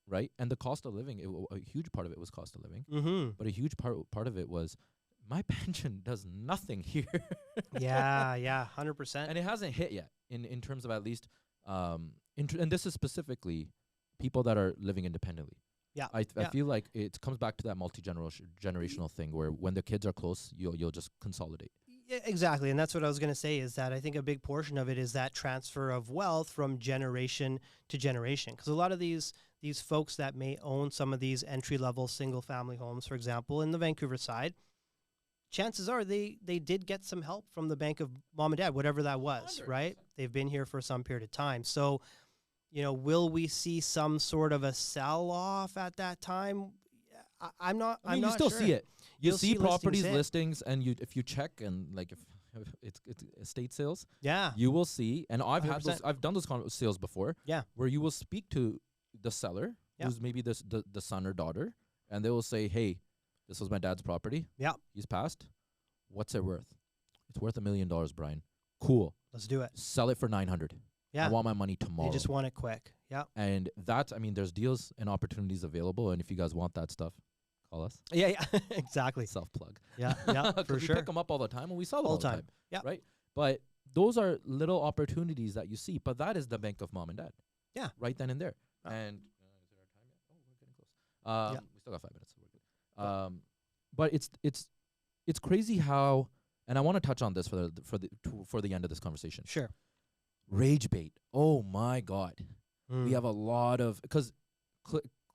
right? And the cost of living, a huge part of it was cost of living, Mm-hmm. but a huge part of it was my pension does nothing here. Yeah. Yeah. 100%. And it hasn't hit yet in terms of at least and this is specifically people that are living independently. Yeah. I Yeah. feel like it comes back to that generational thing where when the kids are close, you'll just consolidate. Yeah, exactly. And that's what I was going to say is that I think a big portion of it is that transfer of wealth from generation to generation. Because a lot of these folks that may own some of these entry-level single-family homes, for example, in the Vancouver side, chances are they did get some help from the bank of mom and dad, whatever that was, 100%. right? They've been here for some period of time. So, will we see some sort of a sell-off at that time? I'm not. I mean, I'm you not still sure. see it. You You'll see see listings properties hit. listings, and if you check and like if it's estate sales, Yeah. you will see. And I've had 100%. I've done those sales before. Yeah. Where you will speak to the seller, Yeah. who's maybe the son or daughter, and they will say, "Hey, this was my dad's property. Yeah. He's passed. What's it worth? It's worth $1 million, Brian. Cool. Let's do it. Sell it for 900. Yeah. I want my money tomorrow." They just want it quick. Yeah. And that's, I mean, there's deals and opportunities available. And if you guys want that stuff, call us. Yeah. Yeah. Exactly. Self plug. Yeah. Yeah. 'Cause For we sure. pick them up all the time and we sell them All all the the time. time. Yeah. Right. But those are little opportunities that you see. But that is the bank of mom and dad. Yeah. Right then and there. Oh. And is it our time yet? Oh, we're getting close. Yeah. We still got 5 minutes. So we're good. But it's crazy how, and I want to touch on this for the end of this conversation. Sure. Rage bait. Oh my God. Mm. We have a lot of, because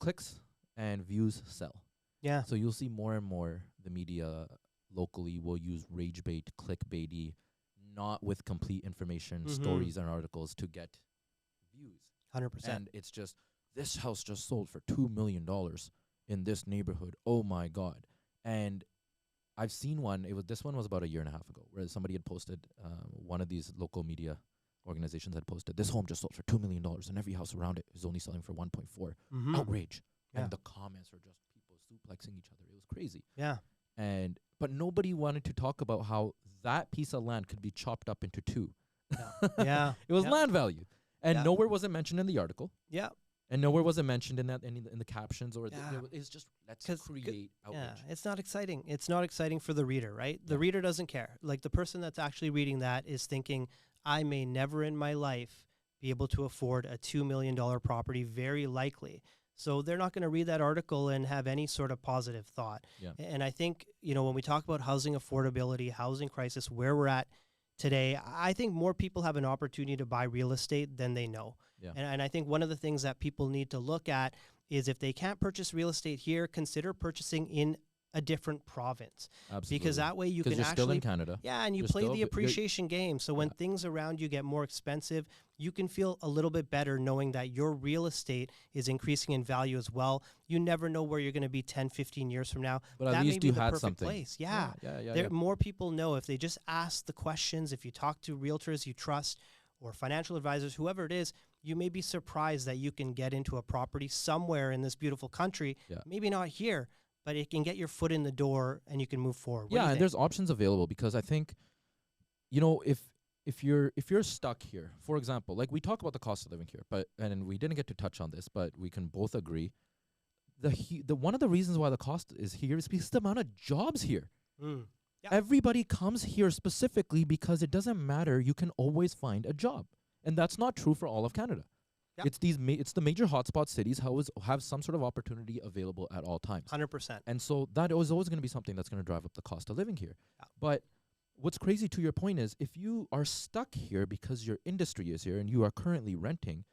clicks and views sell. Yeah. So you'll see more and more the media locally will use rage bait, clickbaity, not with complete information, Mhm. stories and articles to get views. 100%. And it's just, this house just sold for $2 million in this neighborhood. Oh my God. And I've seen one, this one was about a year and a half ago, where somebody had posted, one of these local media organizations had posted, this home just sold for $2 million and every house around it is only selling for 1.4. Mhm. Outrage. Yeah. And the comments were just people suplexing each other. It was crazy. Yeah. But nobody wanted to talk about how that piece of land could be chopped up into two. Yeah. It was Yeah. land value. And Yeah. nowhere was it mentioned in the article. Yeah. And nowhere was it mentioned in the captions or Yeah. it's just let's 'Cause create outrage. Yeah. It's not exciting. It's not exciting for the reader, right? The Yeah. reader doesn't care. Like the person that's actually reading that is thinking, I may never in my life be able to afford a $2 million property, very likely. So they're not going to read that article and have any sort of positive thought. Yeah. And I think, when we talk about housing affordability, housing crisis, where we're at today, I think more people have an opportunity to buy real estate than they know. Yeah. And I think one of the things that people need to look at is if they can't purchase real estate here, consider purchasing in a different province. Absolutely. Because that way you can you're still actually in Canada. yeah, and you You're play still the you're- appreciation game. So when Yeah. things around you get more expensive, you can feel a little bit better knowing that your real estate is increasing in value as well. You never know where you're going to be 10, 15 years from now. But at that may least be you the had perfect something. place. Yeah. Yeah. More people know if they just ask the questions, if you talk to realtors you trust or financial advisors, whoever it is, you may be surprised that you can get into a property somewhere in this beautiful country. Yeah. Maybe not here, but it can get your foot in the door and you can move forward. What do you Yeah, and think? there's options available because I think, if you're stuck here, for example, like we talk about the cost of living here, and we didn't get to touch on this, but we can both agree, the one of the reasons why the cost is here is because the amount of jobs here. Mm. Yeah. Everybody comes here specifically because it doesn't matter. You can always find a job, and that's not true for all of Canada. Yep. It's it's the major hotspot cities have some sort of opportunity available at all times. 100%. And so that is always going to be something that's going to drive up the cost of living here. Yeah. But what's crazy to your point is if you are stuck here because your industry is here and you are currently renting,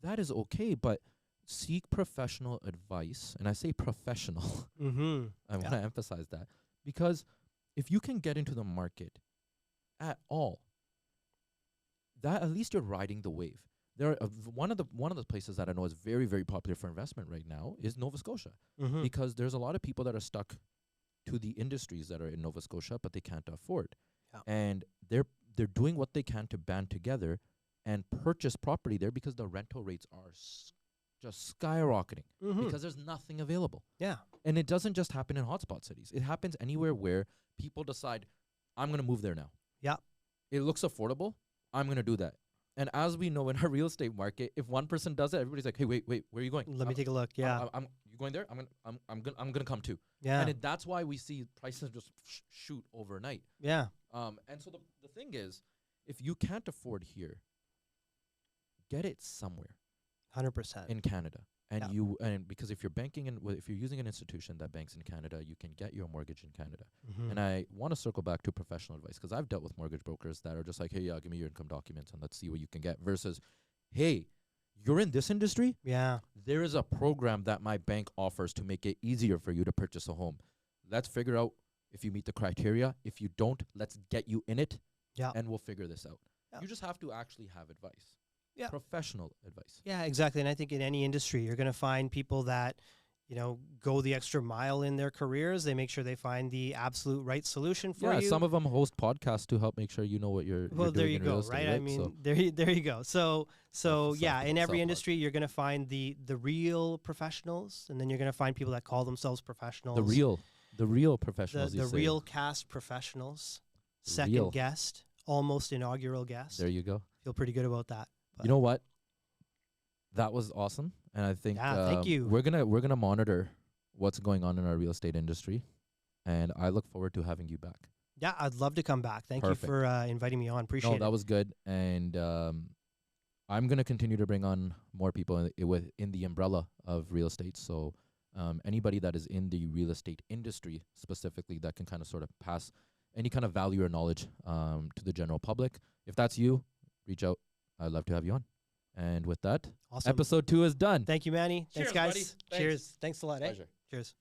that is okay, but seek professional advice. And I say professional. Mm-hmm. I want to emphasize that because if you can get into the market at all, that at least you're riding the wave. There are one of the places that I know is very, very popular for investment right now is Nova Scotia, Mm-hmm. because there's a lot of people that are stuck to the industries that are in Nova Scotia, but they can't afford. Yeah. And they're doing what they can to band together and purchase property there because the rental rates are just skyrocketing because there's nothing available. Yeah. And it doesn't just happen in hotspot cities. It happens anywhere where people decide, I'm going to move there now. Yeah. It looks affordable. I'm going to do that. And as we know in our real estate market, if one person does it, everybody's like, hey, wait, where are you going? Let me take a look. Yeah. You going there? I'm gonna come too. Yeah. And that's why we see prices just shoot overnight. Yeah. And so the thing is, if you can't afford here, get it somewhere 100%. in Canada. And Yeah. and because if you're banking if you're using an institution that banks in Canada, you can get your mortgage in Canada. Mm-hmm. And I want to circle back to professional advice because I've dealt with mortgage brokers that are just like, hey, yeah, give me your income documents and let's see what you can get. Versus, hey, you're in this industry. Yeah. There is a program that my bank offers to make it easier for you to purchase a home. Let's figure out if you meet the criteria. If you don't, let's get you in it. Yeah. And we'll figure this out. Yeah. You just have to actually have advice. Yeah. Professional advice. Yeah, exactly. And I think in any industry, you're going to find people that, go the extra mile in their careers. They make sure they find the absolute right solution for you. Some of them host podcasts to help make sure you know what you're Well, doing there you in real go, estate, right? right? I mean, So there you go. So yeah, in every self-help. industry, you're going to find the real professionals, and then you're going to find people that call themselves professionals. the real professionals. the you say. real cast professionals, The second real. guest, almost inaugural guest. There you go. Feel pretty good about that. You know what? That was awesome, and I think thank you. We're gonna monitor what's going on in our real estate industry, and I look forward to having you back. Yeah, I'd love to come back. Thank Perfect. you for inviting me on. Appreciate No, it. that was good, and I'm gonna continue to bring on more people within the umbrella of real estate. So anybody that is in the real estate industry specifically that can kind of sort of pass any kind of value or knowledge to the general public. If that's you, reach out. I'd love to have you on. And with that, Awesome. episode 2 is done. Thank you, Manny. Thanks, Cheers, guys. buddy. Thanks. Cheers. Thanks a lot. Pleasure. Cheers.